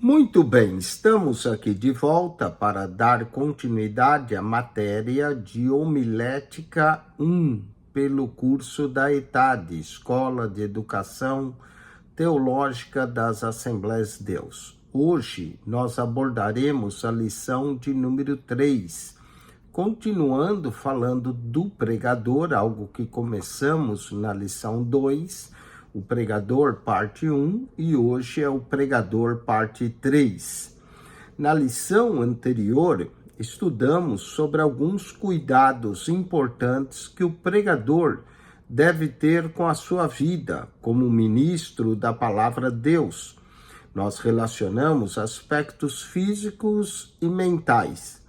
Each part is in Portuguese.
Muito bem, estamos aqui de volta para dar continuidade à matéria de Homilética 1, pelo curso da ETAD, Escola de Educação Teológica das Assembleias de Deus. Hoje nós abordaremos a lição de número 3, continuando falando do pregador, algo que começamos na lição 2, o pregador parte 1 e hoje é o pregador parte 3. Na lição anterior, estudamos sobre alguns cuidados importantes que o pregador deve ter com a sua vida como ministro da palavra de Deus. Nós relacionamos aspectos físicos e mentais.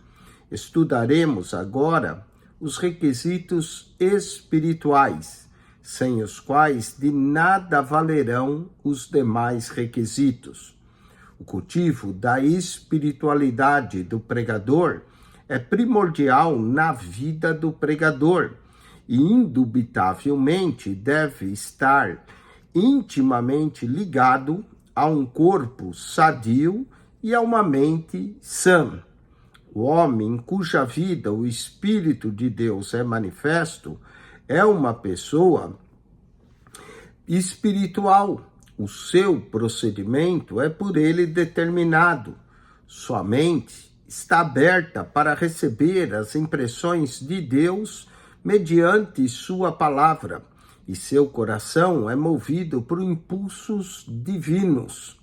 Estudaremos agora os requisitos espirituais, sem os quais de nada valerão os demais requisitos. O cultivo da espiritualidade do pregador é primordial na vida do pregador e, indubitavelmente, deve estar intimamente ligado a um corpo sadio e a uma mente sã. O homem cuja vida o Espírito de Deus é manifesto é uma pessoa espiritual. O seu procedimento é por ele determinado. Sua mente está aberta para receber as impressões de Deus mediante sua palavra, e seu coração é movido por impulsos divinos.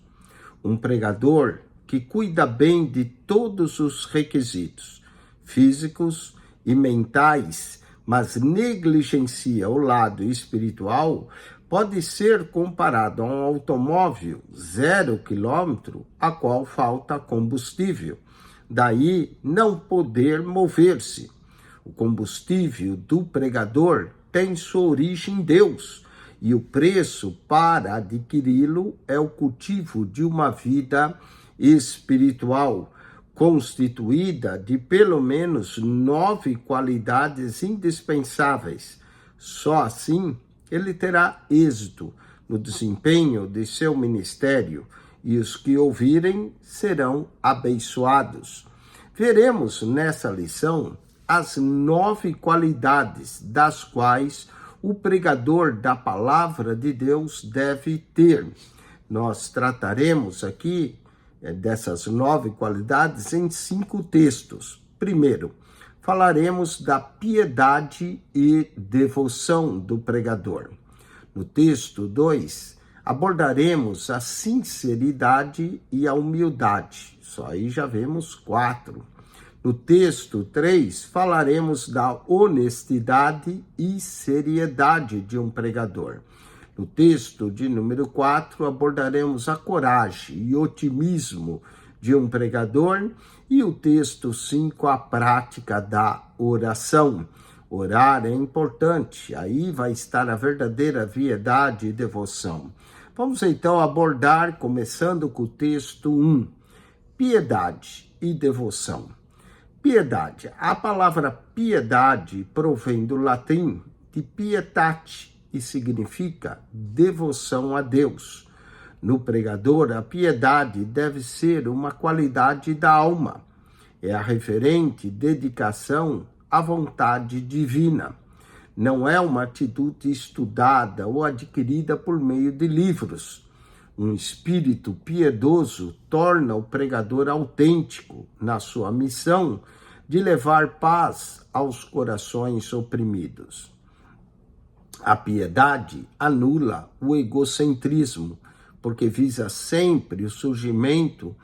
Um pregador que cuida bem de todos os requisitos físicos e mentais, mas negligencia o lado espiritual, pode ser comparado a um automóvel 0 km a qual falta combustível. Daí não poder mover-se. O combustível do pregador tem sua origem em Deus, e o preço para adquiri-lo é o cultivo de uma vida espiritual, constituída de pelo menos 9 qualidades indispensáveis. Só assim ele terá êxito no desempenho de seu ministério e os que ouvirem serão abençoados. Veremos nessa lição as 9 qualidades das quais o pregador da palavra de Deus deve ter. Nós trataremos aqui dessas 9 qualidades em 5 textos. Primeiro, falaremos da piedade e devoção do pregador. No texto 2, abordaremos a sinceridade e a humildade. Só aí já vemos 4. No texto 3, falaremos da honestidade e seriedade de um pregador. No texto de número 4, abordaremos a coragem e otimismo de um pregador. E o texto 5, a prática da oração. Orar é importante, aí vai estar a verdadeira piedade e devoção. Vamos então abordar, começando com o texto 1, piedade e devoção. Piedade. A palavra piedade provém do latim de pietate, e significa devoção a Deus. No pregador, a piedade deve ser uma qualidade da alma. É a referente dedicação à vontade divina. Não é uma atitude estudada ou adquirida por meio de livros. Um espírito piedoso torna o pregador autêntico na sua missão de levar paz aos corações oprimidos. A piedade anula o egocentrismo, porque visa sempre o surgimento,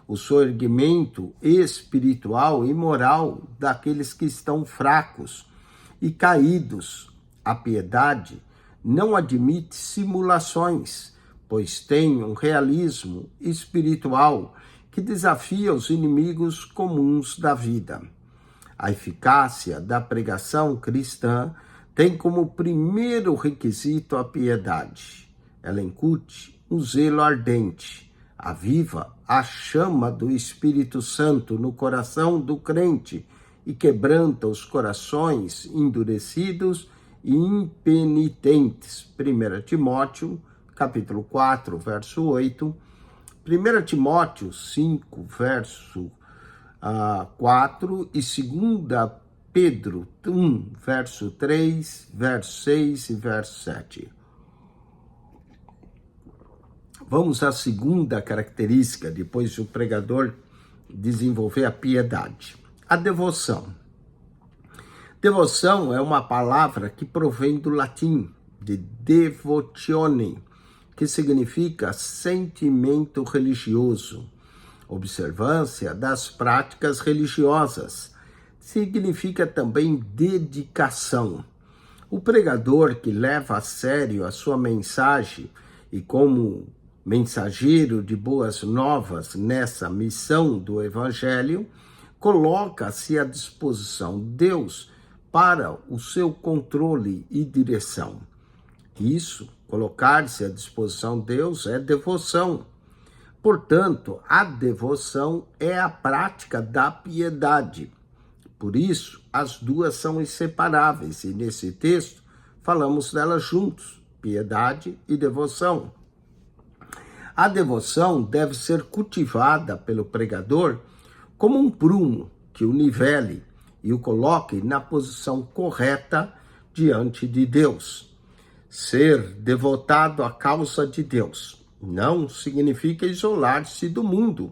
o soerguimento espiritual e moral daqueles que estão fracos e caídos. A piedade não admite simulações, pois tem um realismo espiritual que desafia os inimigos comuns da vida. A eficácia da pregação cristã tem como primeiro requisito a piedade. Ela incute um zelo ardente, aviva a chama do Espírito Santo no coração do crente e quebranta os corações endurecidos e impenitentes. 1 Timóteo, capítulo 4, verso 8, 1 Timóteo 5, verso 4 e 2 Pedro 1, verso 3, verso 6 e verso 7. Vamos à segunda característica, depois o pregador desenvolver a piedade. A devoção. Devoção é uma palavra que provém do latim, de devotione, que significa sentimento religioso, observância das práticas religiosas. Significa também dedicação. O pregador que leva a sério a sua mensagem e como mensageiro de boas novas nessa missão do Evangelho, coloca-se à disposição de Deus para o seu controle e direção. Isso, colocar-se à disposição de Deus, é devoção. Portanto, a devoção é a prática da piedade. Por isso, as duas são inseparáveis e nesse texto falamos delas juntos, piedade e devoção. A devoção deve ser cultivada pelo pregador como um prumo que o nivele e o coloque na posição correta diante de Deus. Ser devotado à causa de Deus não significa isolar-se do mundo,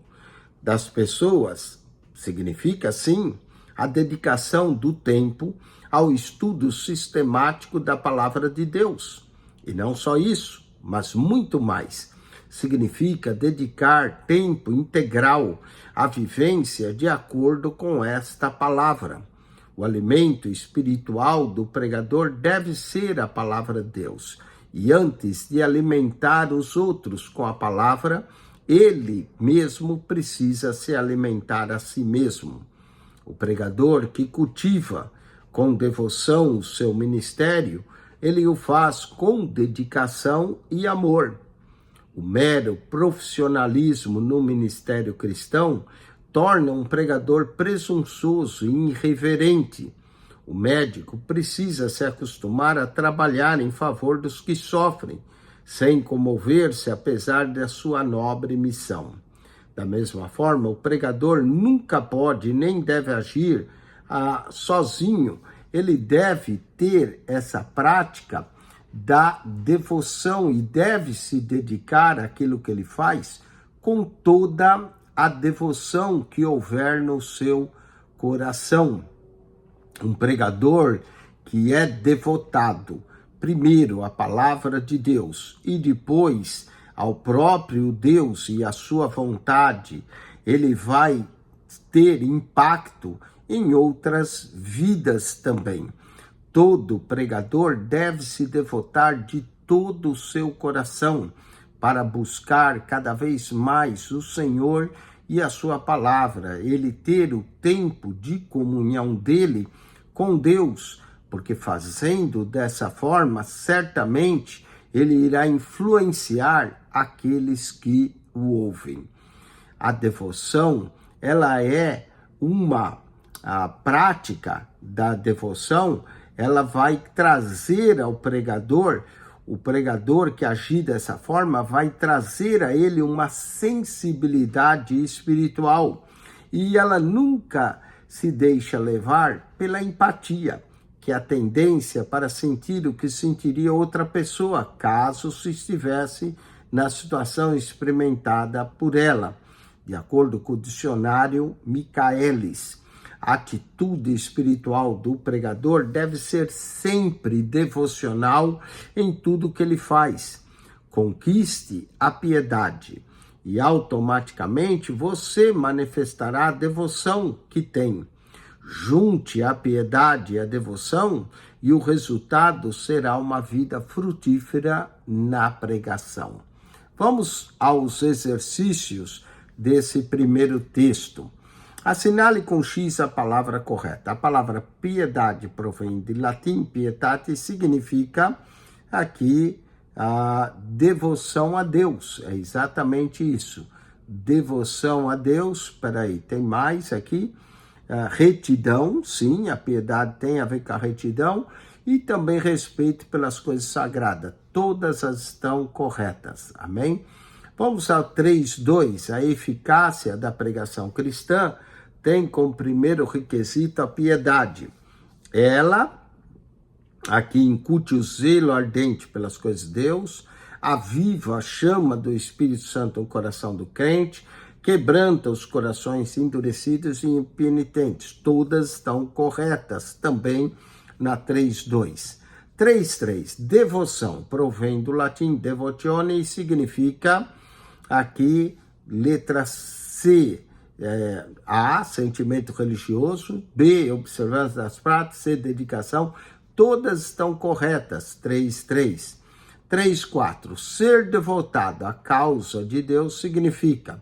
das pessoas. Significa, sim, a dedicação do tempo ao estudo sistemático da palavra de Deus. E não só isso, mas muito mais. Significa dedicar tempo integral à vivência de acordo com esta palavra. O alimento espiritual do pregador deve ser a palavra de Deus. E antes de alimentar os outros com a palavra, ele mesmo precisa se alimentar a si mesmo. O pregador que cultiva com devoção o seu ministério, ele o faz com dedicação e amor. O mero profissionalismo no ministério cristão torna um pregador presunçoso e irreverente. O médico precisa se acostumar a trabalhar em favor dos que sofrem, sem comover-se apesar da sua nobre missão. Da mesma forma, o pregador nunca pode nem deve agir sozinho. Ele deve ter essa prática da devoção e deve se dedicar àquilo que ele faz com toda a devoção que houver no seu coração. Um pregador que é devotado, primeiro à palavra de Deus e depois ao próprio Deus e à sua vontade, ele vai ter impacto em outras vidas também. Todo pregador deve se devotar de todo o seu coração para buscar cada vez mais o Senhor e a sua palavra. Ele ter o tempo de comunhão dele com Deus, porque fazendo dessa forma, certamente ele irá influenciar aqueles que o ouvem. A devoção, ela é a prática da devoção, ela vai trazer ao pregador, o pregador que agir dessa forma vai trazer a ele uma sensibilidade espiritual e ela nunca se deixa levar pela empatia, que é a tendência para sentir o que sentiria outra pessoa, caso se estivesse na situação experimentada por ela. De acordo com o dicionário Michaelis, a atitude espiritual do pregador deve ser sempre devocional em tudo que ele faz. Conquiste a piedade e automaticamente você manifestará a devoção que tem. Junte a piedade e a devoção e o resultado será uma vida frutífera na pregação. Vamos aos exercícios desse primeiro texto. Assinale com X a palavra correta. A palavra piedade provém de latim, pietate, significa aqui a devoção a Deus. É exatamente isso. Devoção a Deus, peraí, tem mais aqui. Retidão, sim, a piedade tem a ver com a retidão. E também respeito pelas coisas sagradas. Todas as estão corretas, amém? Vamos ao 3.2. A eficácia da pregação cristã tem como primeiro requisito a piedade. Ela, aqui incute o zelo ardente pelas coisas de Deus, aviva a chama do Espírito Santo no coração do crente, quebranta os corações endurecidos e impenitentes. Todas estão corretas também na 3.2. 3.3. Devoção provém do latim devotione e significa aqui letra C, A, sentimento religioso, B, observância das práticas, C, dedicação. Todas estão corretas. 3.3. 3.4. Ser devotado à causa de Deus significa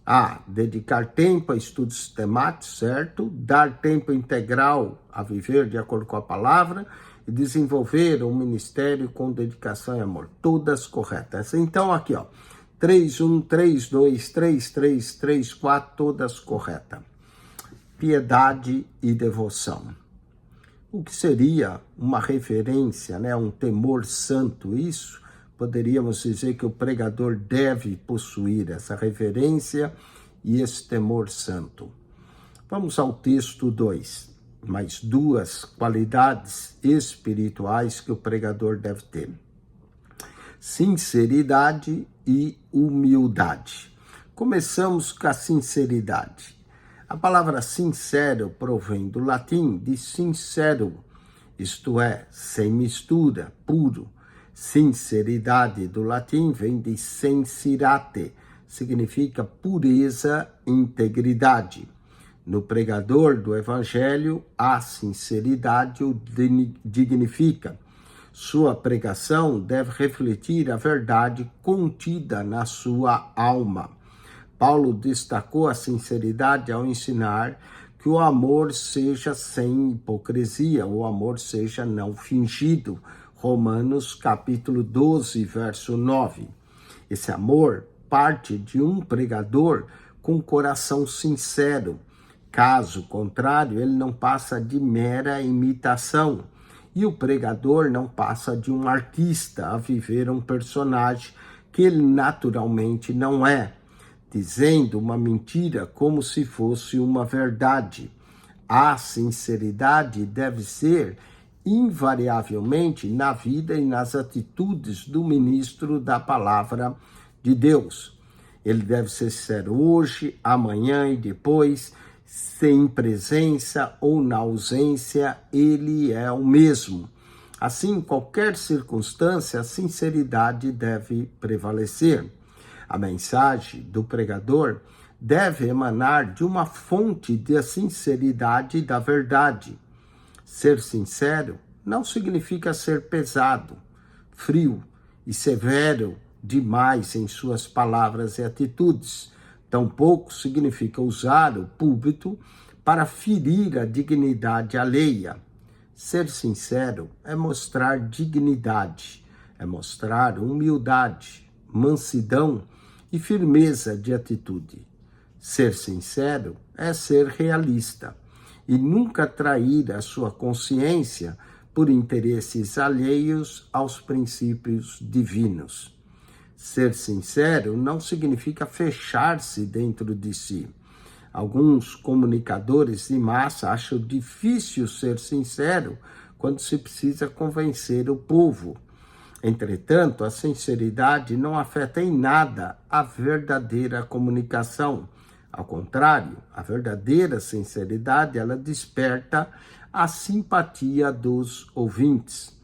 A, dedicar tempo a estudos sistemáticos, certo? Dar tempo integral a viver de acordo com a palavra e desenvolver um ministério com dedicação e amor. Todas corretas. Então, aqui, 3.1, 3.2, 3.3, 3.4, todas corretas. Piedade e devoção. O que seria uma reverência, um temor santo? Isso poderíamos dizer que o pregador deve possuir essa reverência e esse temor santo. Vamos ao texto 2. Mais duas qualidades espirituais que o pregador deve ter: sinceridade e humildade. Começamos com a sinceridade. A palavra sincero provém do latim de sincero, isto é, sem mistura, puro. Sinceridade do latim vem de sensirate, significa pureza e integridade. No pregador do evangelho, a sinceridade o dignifica. Sua pregação deve refletir a verdade contida na sua alma. Paulo destacou a sinceridade ao ensinar que o amor seja sem hipocrisia, o amor seja não fingido. Romanos capítulo 12, verso 9. Esse amor parte de um pregador com coração sincero. Caso contrário, ele não passa de mera imitação. E o pregador não passa de um artista a viver um personagem que ele naturalmente não é, dizendo uma mentira como se fosse uma verdade. A sinceridade deve ser invariavelmente na vida e nas atitudes do ministro da palavra de Deus. Ele deve ser sincero hoje, amanhã e depois, sem presença ou na ausência, ele é o mesmo. Assim, em qualquer circunstância, a sinceridade deve prevalecer. A mensagem do pregador deve emanar de uma fonte da sinceridade e da verdade. Ser sincero não significa ser pesado, frio e severo demais em suas palavras e atitudes. Tampouco significa usar o púlpito para ferir a dignidade alheia. Ser sincero é mostrar dignidade, é mostrar humildade, mansidão e firmeza de atitude. Ser sincero é ser realista e nunca trair a sua consciência por interesses alheios aos princípios divinos. Ser sincero não significa fechar-se dentro de si. Alguns comunicadores de massa acham difícil ser sincero quando se precisa convencer o povo. Entretanto, a sinceridade não afeta em nada a verdadeira comunicação. Ao contrário, a verdadeira sinceridade, ela desperta a simpatia dos ouvintes.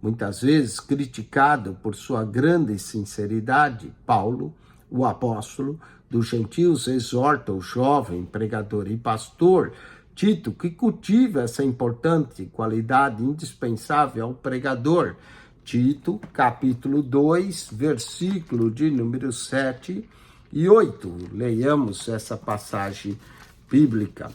Muitas vezes criticado por sua grande sinceridade, Paulo, o apóstolo dos gentios, exorta o jovem pregador e pastor Tito, que cultiva essa importante qualidade indispensável ao pregador. Tito, capítulo 2, versículo de número 7 e 8. Leiamos essa passagem bíblica.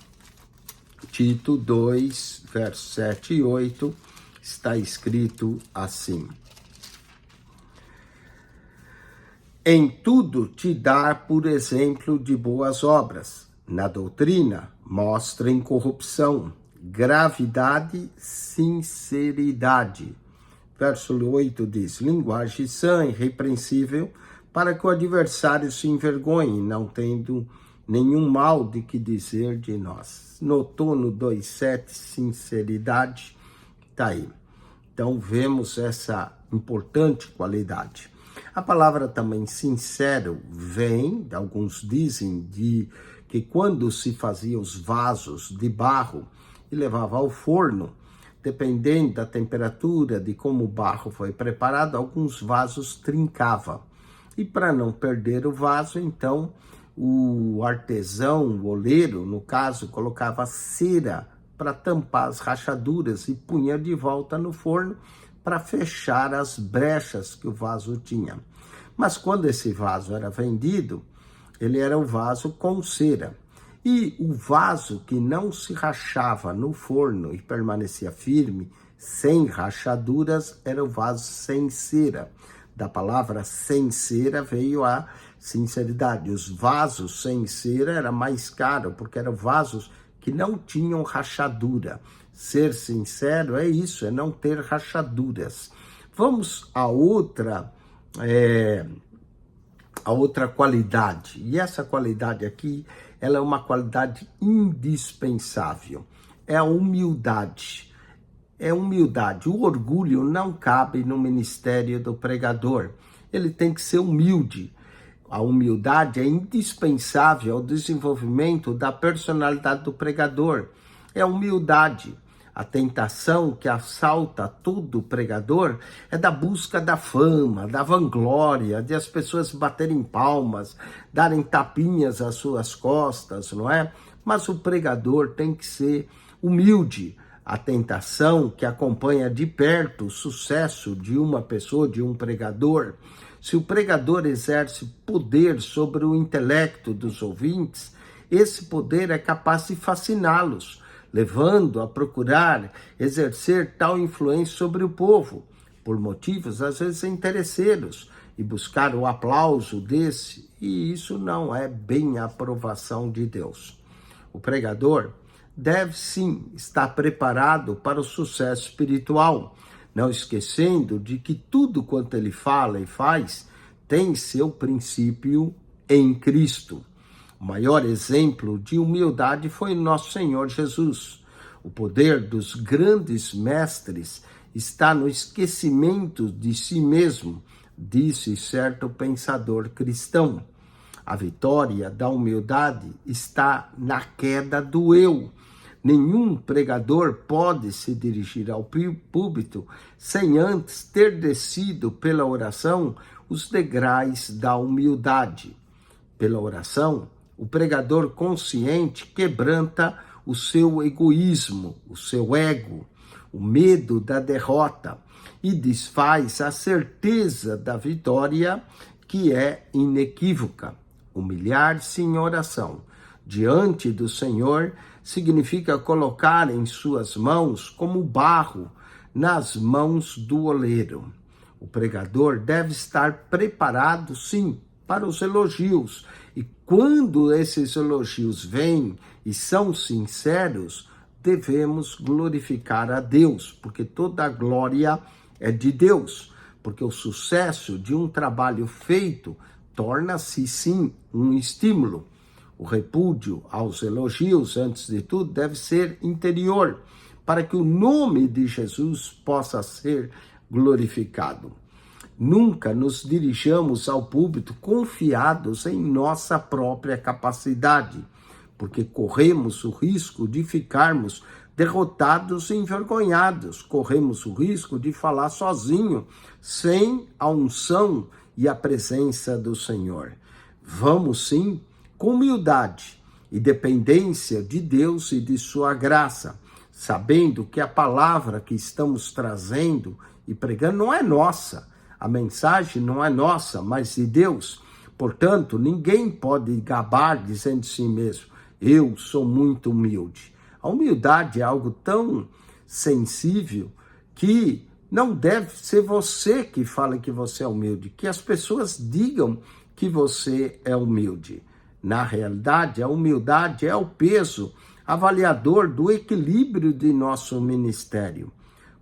Tito 2, versos 7 e 8, está escrito assim: em tudo te dá por exemplo de boas obras. Na doutrina, mostra incorrupção, gravidade, sinceridade. Verso 8 diz: linguagem sã, irrepreensível, para que o adversário se envergonhe, não tendo nenhum mal de que dizer de nós. Notou no 2,7, sinceridade, está aí. Então vemos essa importante qualidade. A palavra também sincero vem, alguns dizem, de que quando se fazia os vasos de barro e levava ao forno, dependendo da temperatura, de como o barro foi preparado, alguns vasos trincava. E para não perder o vaso, então, o artesão, o oleiro, no caso, colocava cera para tampar as rachaduras e punha de volta no forno para fechar as brechas que o vaso tinha. Mas quando esse vaso era vendido, ele era o vaso com cera. E o vaso que não se rachava no forno e permanecia firme, sem rachaduras, era o vaso sem cera. Da palavra sem cera veio a sinceridade. Os vasos sem cera era mais caro, porque eram vasos que não tinham rachadura. Ser sincero é isso, é não ter rachaduras. Vamos a outra qualidade. E essa qualidade aqui, ela é uma qualidade indispensável. É a humildade. É humildade. O orgulho não cabe no ministério do pregador. Ele tem que ser humilde. A humildade é indispensável ao desenvolvimento da personalidade do pregador. É a humildade. A tentação que assalta todo pregador é da busca da fama, da vanglória, de as pessoas baterem palmas, darem tapinhas às suas costas, não é? Mas o pregador tem que ser humilde. A tentação que acompanha de perto o sucesso de uma pessoa, de um pregador, se o pregador exerce poder sobre o intelecto dos ouvintes, esse poder é capaz de fasciná-los, levando a procurar exercer tal influência sobre o povo, por motivos às vezes interesseiros, e buscar o aplauso desse, e isso não é bem a aprovação de Deus. O pregador deve sim estar preparado para o sucesso espiritual, não esquecendo de que tudo quanto ele fala e faz tem seu princípio em Cristo. O maior exemplo de humildade foi nosso Senhor Jesus. O poder dos grandes mestres está no esquecimento de si mesmo, disse certo pensador cristão. A vitória da humildade está na queda do eu. Nenhum pregador pode se dirigir ao púlpito sem antes ter descido pela oração os degraus da humildade. Pela oração, o pregador consciente quebranta o seu egoísmo, o seu ego, o medo da derrota e desfaz a certeza da vitória que é inequívoca. Humilhar-se em oração diante do Senhor significa colocar em suas mãos como barro nas mãos do oleiro. O pregador deve estar preparado, sim, para os elogios. E quando esses elogios vêm e são sinceros, devemos glorificar a Deus, porque toda a glória é de Deus. Porque o sucesso de um trabalho feito torna-se, sim, um estímulo. O repúdio aos elogios, antes de tudo, deve ser interior, para que o nome de Jesus possa ser glorificado. Nunca nos dirijamos ao púlpito confiados em nossa própria capacidade, porque corremos o risco de ficarmos derrotados e envergonhados, corremos o risco de falar sozinho, sem a unção e a presença do Senhor. Vamos sim, com humildade e dependência de Deus e de sua graça, sabendo que a palavra que estamos trazendo e pregando não é nossa, a mensagem não é nossa, mas de Deus. Portanto, ninguém pode gabar dizendo de si mesmo, eu sou muito humilde. A humildade é algo tão sensível que não deve ser você que fala que você é humilde, que as pessoas digam que você é humilde. Na realidade, a humildade é o peso avaliador do equilíbrio de nosso ministério.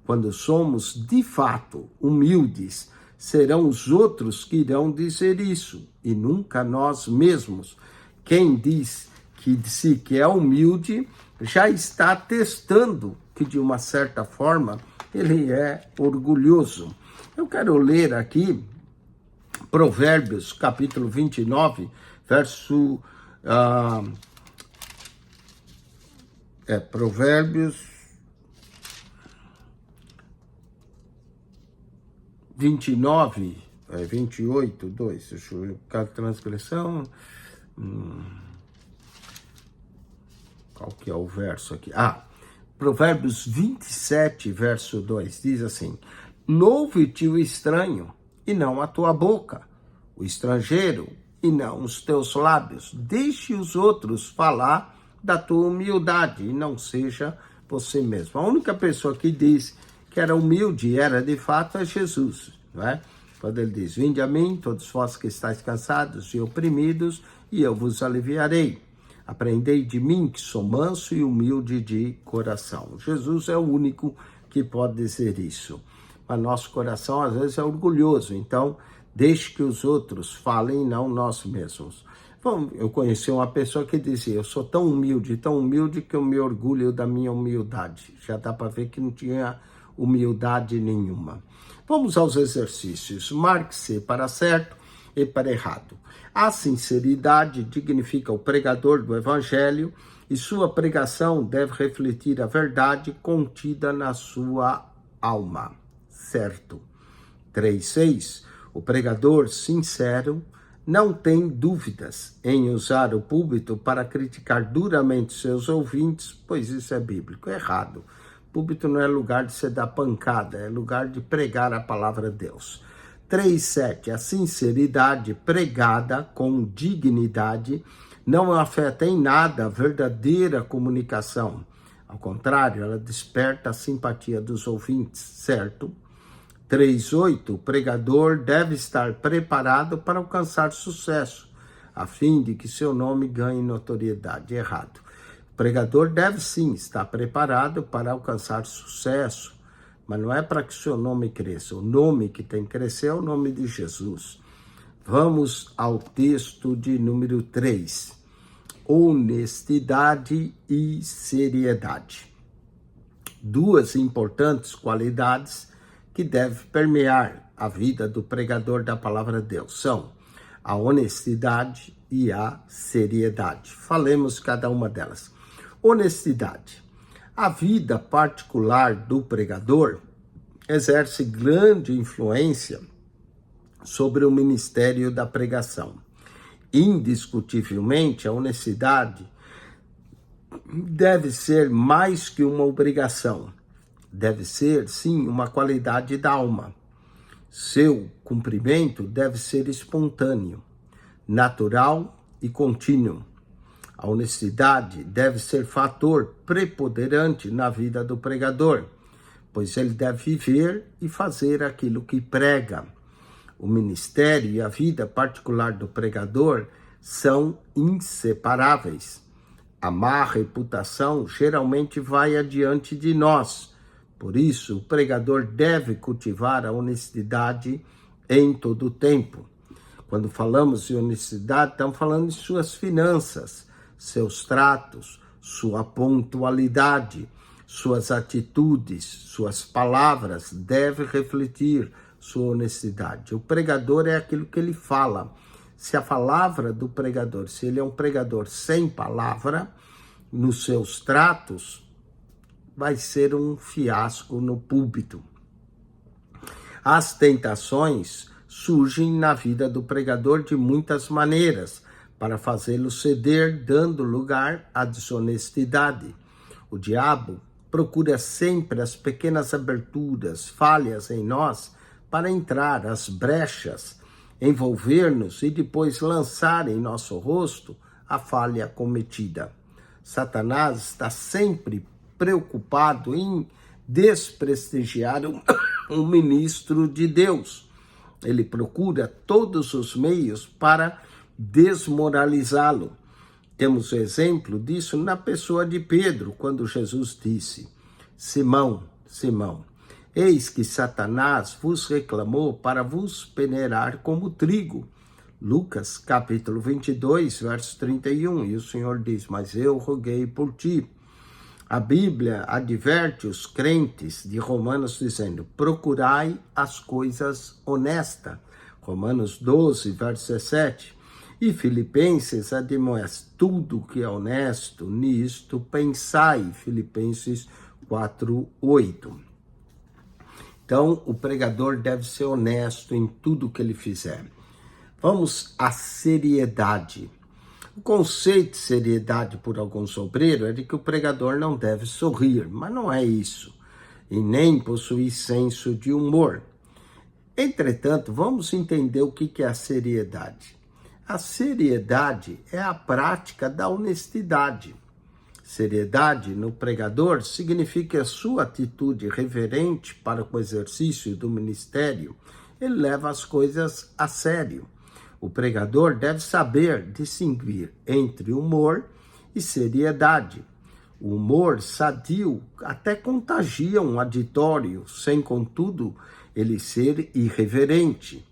Quando somos, de fato, humildes, serão os outros que irão dizer isso, e nunca nós mesmos. Quem diz que de si que é humilde, já está testando que de uma certa forma ele é orgulhoso. Eu quero ler aqui Provérbios, capítulo 29, verso... Provérbios 29, 28, 2, deixa eu ver, cada transgressão... Qual que é o verso aqui? Provérbios 27, verso 2, diz assim: louve-te o estranho, e não a tua boca, o estrangeiro, e não os teus lábios. Deixe os outros falar da tua humildade, e não seja você mesmo. A única pessoa que diz que era humilde, era de fato, é Jesus, não é? Quando ele diz: vinde a mim, todos vós que estáis cansados e oprimidos, e eu vos aliviarei. Aprendei de mim, que sou manso e humilde de coração. Jesus é o único que pode dizer isso. Mas nosso coração, às vezes, é orgulhoso. Então, deixe que os outros falem, não nós mesmos. Bom, eu conheci uma pessoa que dizia: eu sou tão humilde que eu me orgulho da minha humildade. Já dá para ver que não tinha humildade nenhuma. Vamos aos exercícios. Marque-se para certo e para errado. A sinceridade dignifica o pregador do evangelho e sua pregação deve refletir a verdade contida na sua alma. Certo. 3.6. O pregador sincero não tem dúvidas em usar o púlpito para criticar duramente seus ouvintes, pois isso é bíblico. Errado. Púlpito não é lugar de se dar pancada, é lugar de pregar a palavra de Deus. 3.7. A sinceridade pregada com dignidade não afeta em nada a verdadeira comunicação. Ao contrário, ela desperta a simpatia dos ouvintes, certo? 3.8. O pregador deve estar preparado para alcançar sucesso, a fim de que seu nome ganhe notoriedade. Errado. O pregador deve sim estar preparado para alcançar sucesso, mas não é para que o seu nome cresça. O nome que tem que crescer é o nome de Jesus. Vamos ao texto de número 3. Honestidade e seriedade. Duas importantes qualidades que devem permear a vida do pregador da palavra de Deus são a honestidade e a seriedade. Falemos cada uma delas. Honestidade. A vida particular do pregador exerce grande influência sobre o ministério da pregação. Indiscutivelmente, a honestidade deve ser mais que uma obrigação. Deve ser, sim, uma qualidade da alma. Seu cumprimento deve ser espontâneo, natural e contínuo. A honestidade deve ser fator preponderante na vida do pregador, pois ele deve viver e fazer aquilo que prega. O ministério e a vida particular do pregador são inseparáveis. A má reputação geralmente vai adiante de nós. Por isso, o pregador deve cultivar a honestidade em todo o tempo. Quando falamos de honestidade, estamos falando de suas finanças, seus tratos, sua pontualidade, suas atitudes, suas palavras devem refletir sua honestidade. O pregador é aquilo que ele fala. Se a palavra do pregador, se ele é um pregador sem palavra, nos seus tratos, vai ser um fiasco no púlpito. As tentações surgem na vida do pregador de muitas maneiras, para fazê-lo ceder, dando lugar à desonestidade. O diabo procura sempre as pequenas aberturas, falhas em nós, para entrar as brechas, envolver-nos e depois lançar em nosso rosto a falha cometida. Satanás está sempre preocupado em desprestigiar um ministro de Deus. Ele procura todos os meios para desmoralizá-lo. Temos o exemplo disso na pessoa de Pedro, quando Jesus disse: Simão, Simão, Eis que Satanás vos reclamou para vos peneirar como trigo. Lucas, capítulo 22, verso 31. E o Senhor diz, mas eu roguei por ti. A Bíblia adverte os crentes de Romanos dizendo, procurai as coisas honestas. Romanos 12, verso 17. E Filipenses admoesta, tudo que é honesto, nisto pensai. Filipenses 4, 8. Então, o pregador deve ser honesto em tudo que ele fizer. Vamos à seriedade. O conceito de seriedade por alguns obreiros é de que o pregador não deve sorrir, mas não é isso, e nem possuir senso de humor. Entretanto, vamos entender o que é a seriedade. A seriedade é a prática da honestidade. Seriedade no pregador significa a sua atitude reverente para o exercício do ministério. Ele leva as coisas a sério. O pregador deve saber distinguir entre humor e seriedade. O humor sadio até contagia um auditório, sem, contudo, ele ser irreverente.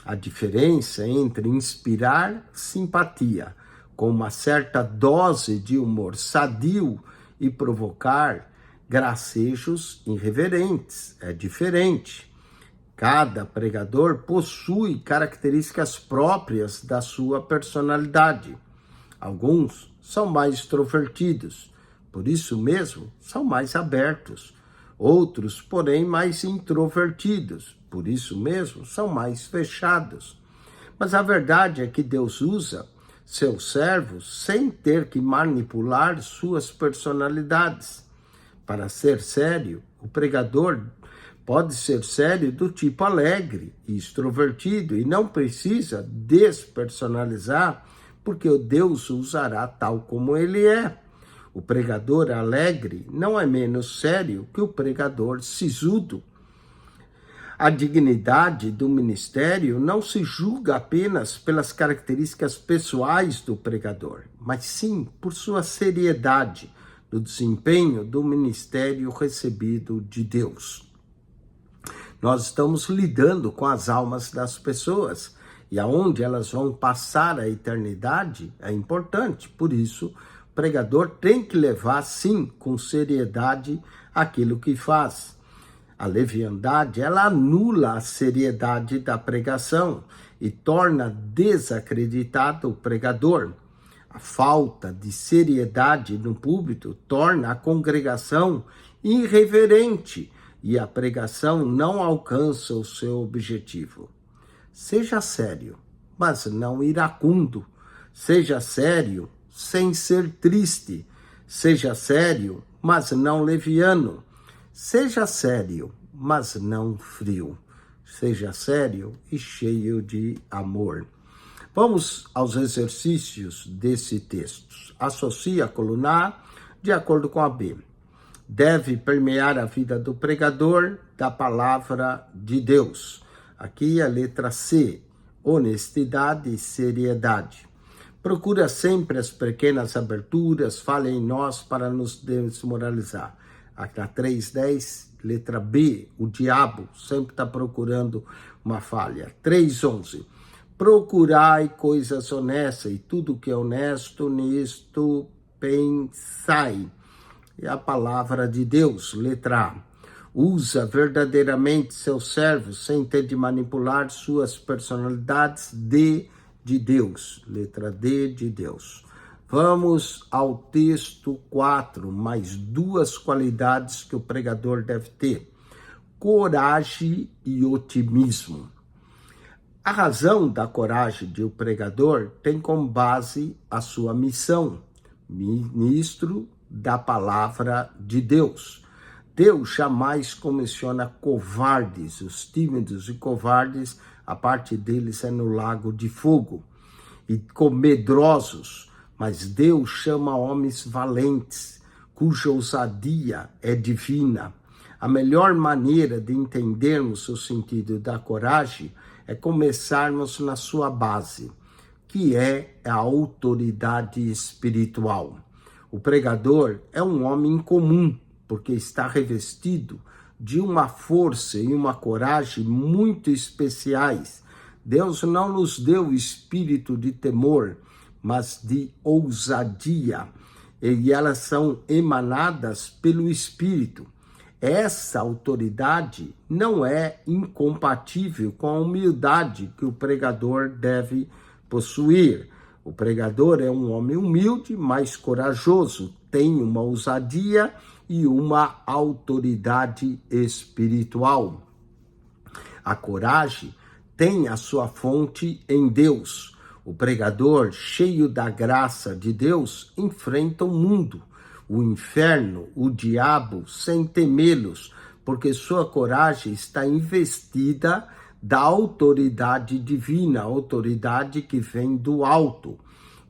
A diferença entre inspirar simpatia com uma certa dose de humor sadio e provocar gracejos irreverentes é diferente. Cada pregador possui características próprias da sua personalidade. Alguns são mais extrovertidos, por isso mesmo são mais abertos. Outros, porém, mais introvertidos, por isso mesmo são mais fechados. Mas a verdade é que Deus usa seus servos sem ter que manipular suas personalidades. Para ser sério, o pregador pode ser sério do tipo alegre e extrovertido e não precisa despersonalizar, porque o Deus usará tal como ele é. O pregador alegre não é menos sério que o pregador sisudo. A dignidade do ministério não se julga apenas pelas características pessoais do pregador, mas sim por sua seriedade no desempenho do ministério recebido de Deus. Nós estamos lidando com as almas das pessoas e aonde elas vão passar a eternidade é importante. Por isso, o pregador tem que levar, sim, com seriedade aquilo que faz. A leviandade, ela anula a seriedade da pregação e torna desacreditado o pregador. A falta de seriedade no púlpito torna a congregação irreverente e a pregação não alcança o seu objetivo. Seja sério, mas não iracundo. Seja sério, sem ser triste. Seja sério, mas não leviano. Seja sério, mas não frio. Seja sério e cheio de amor. Vamos aos exercícios desse texto. Associe a coluna A de acordo com a B. Deve permear a vida do pregador da palavra de Deus. Aqui a letra C, honestidade e seriedade. Procura sempre as pequenas aberturas, fale em nós para nos desmoralizar. Aqui a 3:10, letra B, o diabo sempre está procurando uma falha. 3:11, procurai coisas honestas e tudo que é honesto nisto pensai. E a palavra de Deus, letra A. Usa verdadeiramente seus servos sem ter de manipular suas personalidades. D de Deus, letra D de Deus. Vamos ao texto 4, mais duas qualidades que o pregador deve ter. Coragem e otimismo. A razão da coragem de um pregador tem como base a sua missão, ministro da palavra de Deus. Deus jamais comissiona covardes, os tímidos e covardes, a parte deles é no lago de fogo, e com medrosos, mas Deus chama homens valentes, cuja ousadia é divina. A melhor maneira de entendermos o sentido da coragem é começarmos na sua base, que é a autoridade espiritual. O pregador é um homem comum, porque está revestido de uma força e uma coragem muito especiais. Deus não nos deu espírito de temor, mas de ousadia. E elas são emanadas pelo Espírito. Essa autoridade não é incompatível com a humildade que o pregador deve possuir. O pregador é um homem humilde, mas corajoso, tem uma ousadia e uma autoridade espiritual. A coragem tem a sua fonte em Deus. O pregador, cheio da graça de Deus, enfrenta o mundo, o inferno, o diabo, sem temê-los, porque sua coragem está investida da autoridade divina, autoridade que vem do alto.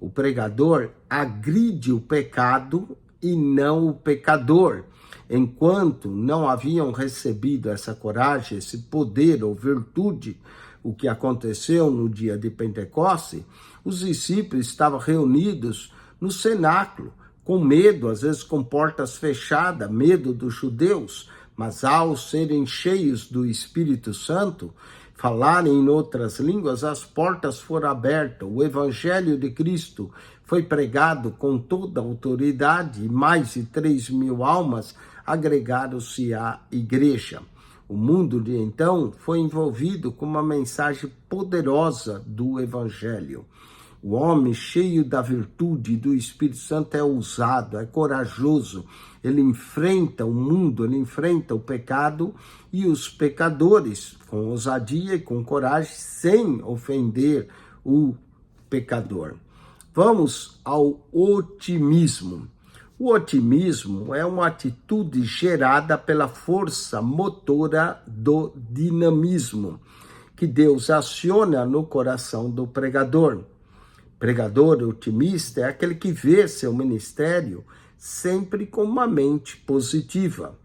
O pregador agride o pecado e não o pecador. Enquanto não haviam recebido essa coragem, esse poder ou virtude, o que aconteceu no dia de Pentecostes, os discípulos estavam reunidos no cenáculo, com medo, às vezes com portas fechadas, medo dos judeus, mas ao serem cheios do Espírito Santo, falarem em outras línguas, as portas foram abertas, o Evangelho de Cristo foi pregado com toda a autoridade e mais de 3.000 almas agregaram-se à igreja. O mundo de então foi envolvido com uma mensagem poderosa do Evangelho. O homem cheio da virtude do Espírito Santo é ousado, é corajoso. Ele enfrenta o mundo, ele enfrenta o pecado e os pecadores com ousadia e com coragem, sem ofender o pecador. Vamos ao otimismo. O otimismo é uma atitude gerada pela força motora do dinamismo, que Deus aciona no coração do pregador. Pregador otimista é aquele que vê seu ministério sempre com uma mente positiva.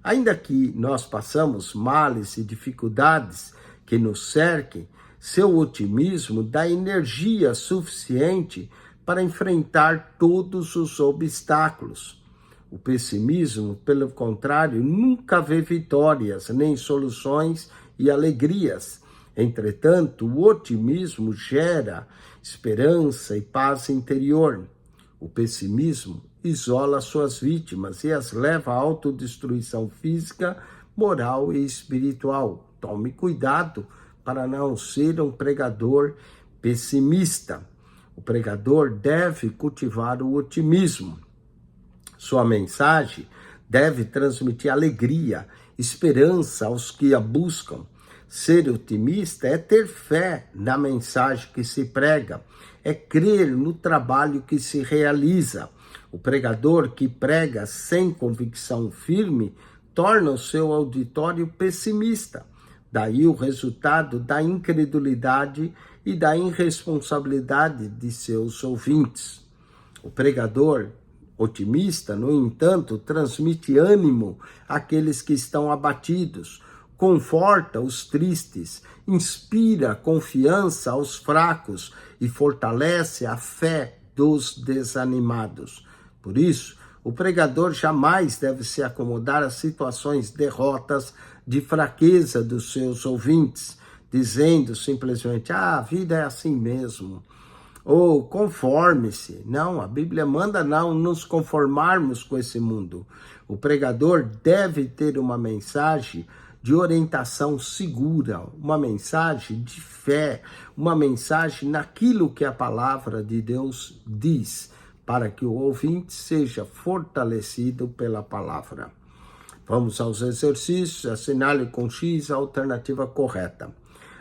Ainda que nós passamos males e dificuldades que nos cerquem, seu otimismo dá energia suficiente para enfrentar todos os obstáculos. O pessimismo, pelo contrário, nunca vê vitórias, nem soluções e alegrias. Entretanto, o otimismo gera esperança e paz interior. O pessimismo isola suas vítimas e as leva à autodestruição física, moral e espiritual. Tome cuidado para não ser um pregador pessimista. O pregador deve cultivar o otimismo. Sua mensagem deve transmitir alegria, esperança aos que a buscam. Ser otimista é ter fé na mensagem que se prega, é crer no trabalho que se realiza. O pregador que prega sem convicção firme torna o seu auditório pessimista. Daí o resultado da incredulidade e da irresponsabilidade de seus ouvintes. O pregador otimista, no entanto, transmite ânimo àqueles que estão abatidos, conforta os tristes, inspira confiança aos fracos e fortalece a fé dos desanimados. Por isso, o pregador jamais deve se acomodar a situações derrotas de fraqueza dos seus ouvintes, dizendo simplesmente, a vida é assim mesmo, ou conforme-se. Não, a Bíblia manda não nos conformarmos com esse mundo. O pregador deve ter uma mensagem de orientação segura, uma mensagem de fé, uma mensagem naquilo que a palavra de Deus diz, para que o ouvinte seja fortalecido pela palavra. Vamos aos exercícios, assinale com X a alternativa correta.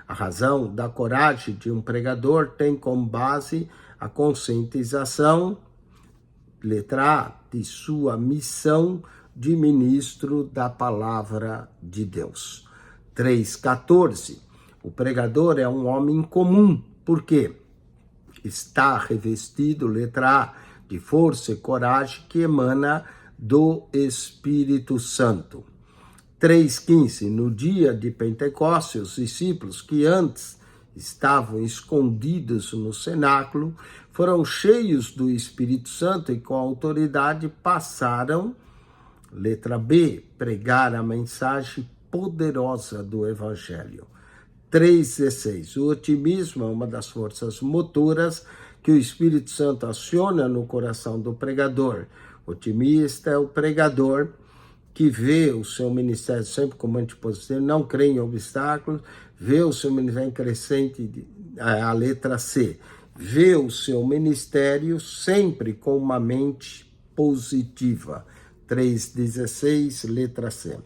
A razão da coragem de um pregador tem como base a conscientização, letra A, de sua missão de ministro da palavra de Deus. 3.14. O pregador é um homem comum. Por quê? Está revestido, letra A, de força e coragem que emana do Espírito Santo. 3.15. No dia de Pentecostes, os discípulos que antes estavam escondidos no cenáculo foram cheios do Espírito Santo e com autoridade passaram Letra B, pregar a mensagem poderosa do Evangelho. 3,16. O otimismo é uma das forças motoras que o Espírito Santo aciona no coração do pregador. O otimista é o pregador que vê o seu ministério sempre como antipositivo, não crê em obstáculos, vê o seu ministério crescente, a letra C, vê o seu ministério sempre com uma mente positiva. 3,16, letra C.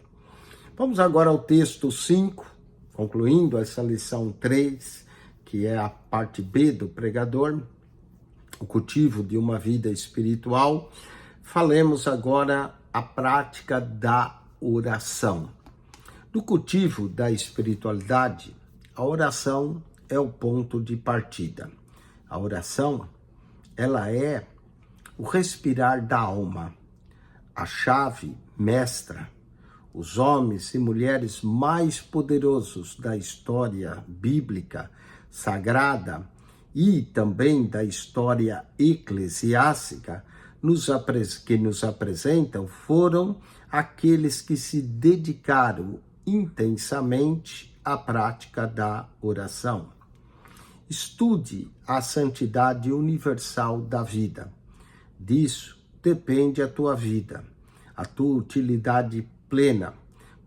Vamos agora ao texto 5, concluindo essa lição 3, que é a parte B do pregador, o cultivo de uma vida espiritual. Falemos agora a prática da oração. No cultivo da espiritualidade, a oração é o ponto de partida. A oração, ela é o respirar da alma, a chave mestra. Os homens e mulheres mais poderosos da história bíblica, sagrada e também da história eclesiástica que nos apresentam foram aqueles que se dedicaram intensamente à prática da oração. Estude a santidade universal da vida. Disso depende a tua vida, a tua utilidade plena,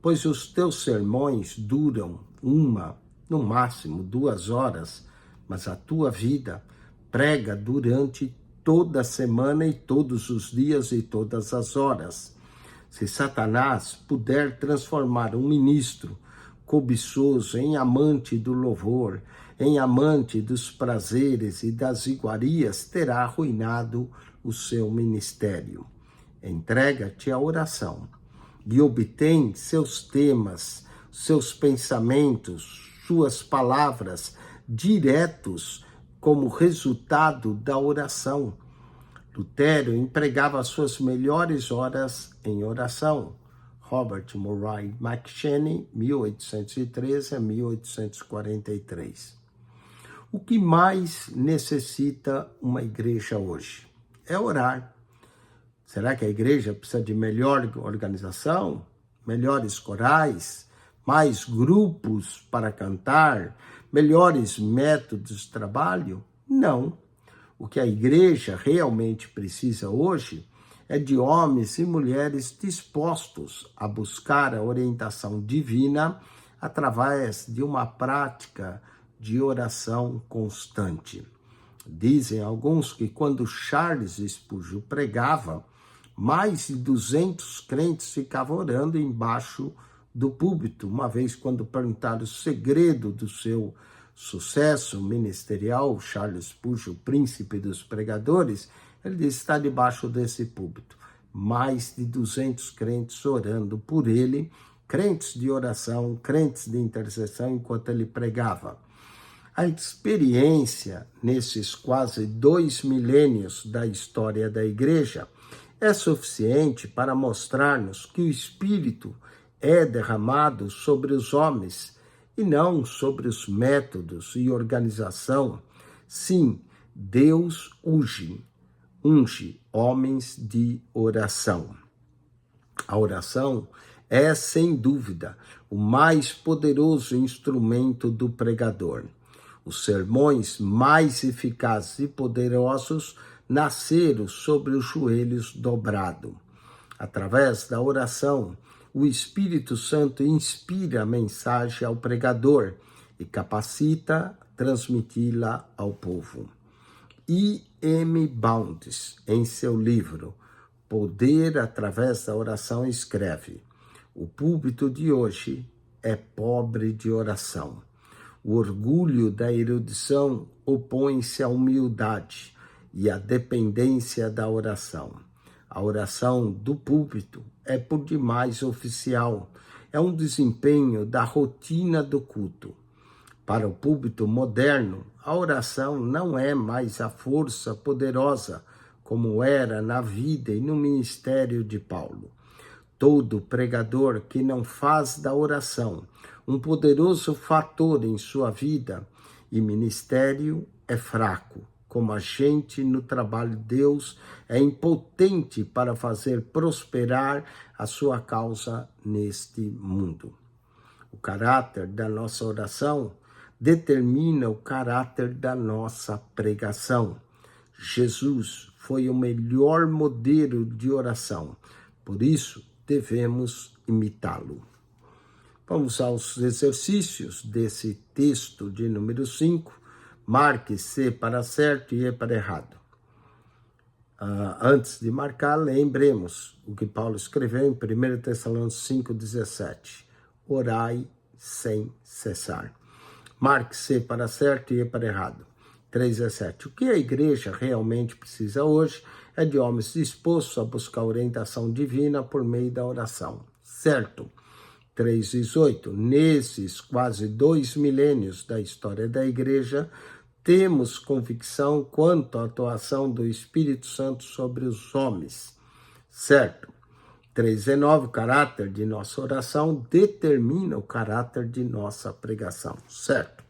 pois os teus sermões duram 1, no máximo 2 horas, mas a tua vida prega durante toda a semana e todos os dias e todas as horas. Se Satanás puder transformar um ministro cobiçoso em amante do louvor, em amante dos prazeres e das iguarias, terá arruinado o seu ministério. Entrega-te à oração e obtém seus temas, seus pensamentos, suas palavras diretos como resultado da oração. Lutero empregava suas melhores horas em oração. Robert Murray McCheyne, 1813 a 1843. O que mais necessita uma igreja hoje? É orar. Será que a igreja precisa de melhor organização? Melhores corais? Mais grupos para cantar? Melhores métodos de trabalho? Não. O que a igreja realmente precisa hoje é de homens e mulheres dispostos a buscar a orientação divina através de uma prática de oração constante. Dizem alguns que quando Charles Spurgeon pregava, mais de 200 crentes ficavam orando embaixo do púlpito. Uma vez, quando perguntaram o segredo do seu sucesso ministerial, Charles Spurgeon, o príncipe dos pregadores, ele disse: está debaixo desse púlpito. Mais de 200 crentes orando por ele, crentes de oração, crentes de intercessão, enquanto ele pregava. A experiência nesses quase 2 milênios da história da igreja é suficiente para mostrar-nos que o Espírito é derramado sobre os homens e não sobre os métodos e organização. Sim, Deus unge homens de oração. A oração é, sem dúvida, o mais poderoso instrumento do pregador. Os sermões mais eficazes e poderosos nasceram sobre os joelhos dobrados. Através da oração, o Espírito Santo inspira a mensagem ao pregador e capacita a transmiti-la ao povo. E.M. Bounds, em seu livro Poder através da Oração, escreve: o púlpito de hoje é pobre de oração. O orgulho da erudição opõe-se à humildade e à dependência da oração. A oração do púlpito é por demais oficial, é um desempenho da rotina do culto. Para o púlpito moderno, a oração não é mais a força poderosa como era na vida e no ministério de Paulo. Todo pregador que não faz da oração um poderoso fator em sua vida e ministério é fraco, como agente no trabalho de Deus, é impotente para fazer prosperar a sua causa neste mundo. O caráter da nossa oração determina o caráter da nossa pregação. Jesus foi o melhor modelo de oração, por isso devemos imitá-lo. Vamos aos exercícios desse texto de número 5. Marque C para certo e E para errado. Antes de marcar, lembremos o que Paulo escreveu em 1 Tessalonicenses 5,17. Orai sem cessar. Marque C para certo e E para errado. 3,17. O que a igreja realmente precisa hoje é de homens dispostos a buscar orientação divina por meio da oração. Certo. 3,18. Nesses quase 2 milênios da história da igreja, temos convicção quanto à atuação do Espírito Santo sobre os homens. Certo. 3,19. O caráter de nossa oração determina o caráter de nossa pregação. Certo.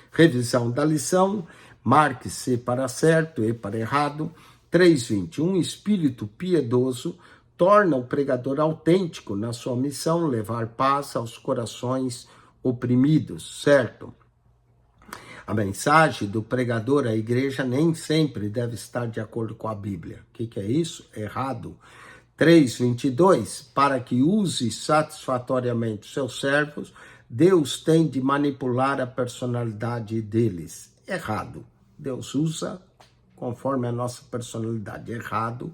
Revisão da lição. Marque C para certo e para errado. 3,20. Um espírito piedoso torna o pregador autêntico na sua missão, levar paz aos corações oprimidos, certo? A mensagem do pregador à igreja nem sempre deve estar de acordo com a Bíblia. O que é isso? Errado. 3,22. Para que use satisfatoriamente seus servos, Deus tem de manipular a personalidade deles. Errado. Deus usa conforme a nossa personalidade. Errado.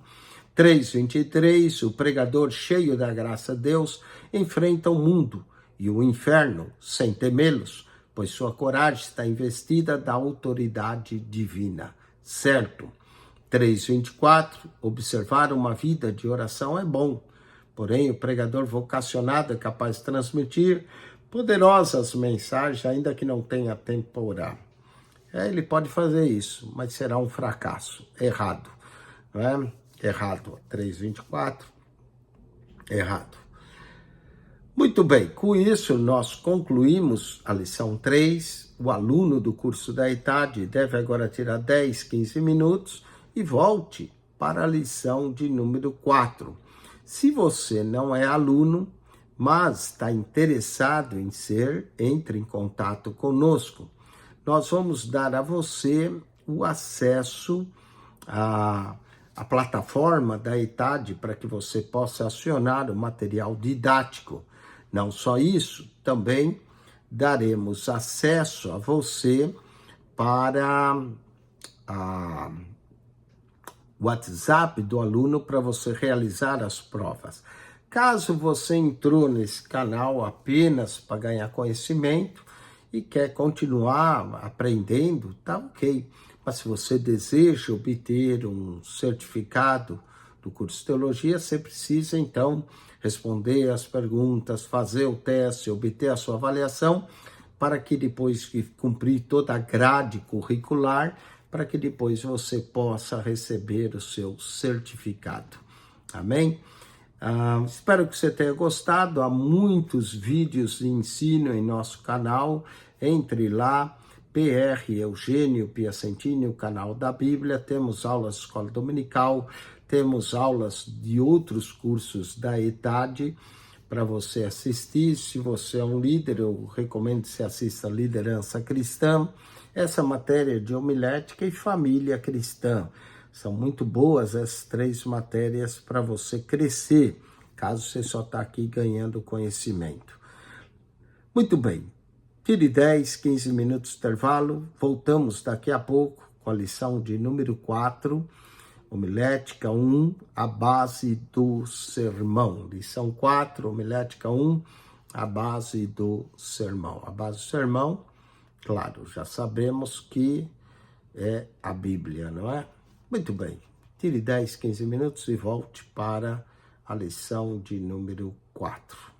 3,23, o pregador cheio da graça de Deus enfrenta o mundo e o inferno sem temê-los, pois sua coragem está investida da autoridade divina. Certo. 3,24, observar uma vida de oração é bom, porém o pregador vocacionado é capaz de transmitir poderosas mensagens, ainda que não tenha tempo para orar. Ele pode fazer isso, mas será um fracasso. Errado. Não é? Errado. 3,24. Errado. Muito bem, com isso nós concluímos a lição 3. O aluno do curso da ETAD deve agora tirar 10, 15 minutos e volte para a lição de número 4. Se você não é aluno, mas está interessado em ser, entre em contato conosco. Nós vamos dar a você o acesso à plataforma da ETAD para que você possa acionar o material didático. Não só isso, também daremos acesso a você para o WhatsApp do aluno para você realizar as provas. Caso você entrou nesse canal apenas para ganhar conhecimento e quer continuar aprendendo, tá ok. Mas se você deseja obter um certificado do curso de teologia, você precisa, então, responder as perguntas, fazer o teste, obter a sua avaliação, para que depois que cumprir toda a grade curricular, para que depois você possa receber o seu certificado. Amém? Espero que você tenha gostado. Há muitos vídeos de ensino em nosso canal. Entre lá, PR Eugênio Piacentini, o canal da Bíblia. Temos aulas de escola dominical, temos aulas de outros cursos da ETAD para você assistir. Se você é um líder, eu recomendo que você assista Liderança Cristã. Essa matéria de homilética e família cristã. São muito boas essas 3 matérias para você crescer, caso você só está aqui ganhando conhecimento. Muito bem, tire 10, 15 minutos de intervalo, voltamos daqui a pouco com a lição de número 4, homilética 1, a base do sermão. Lição 4, homilética 1, a base do sermão. A base do sermão, claro, já sabemos que é a Bíblia, não é? Muito bem, tire 10, 15 minutos e volte para a lição de número 4.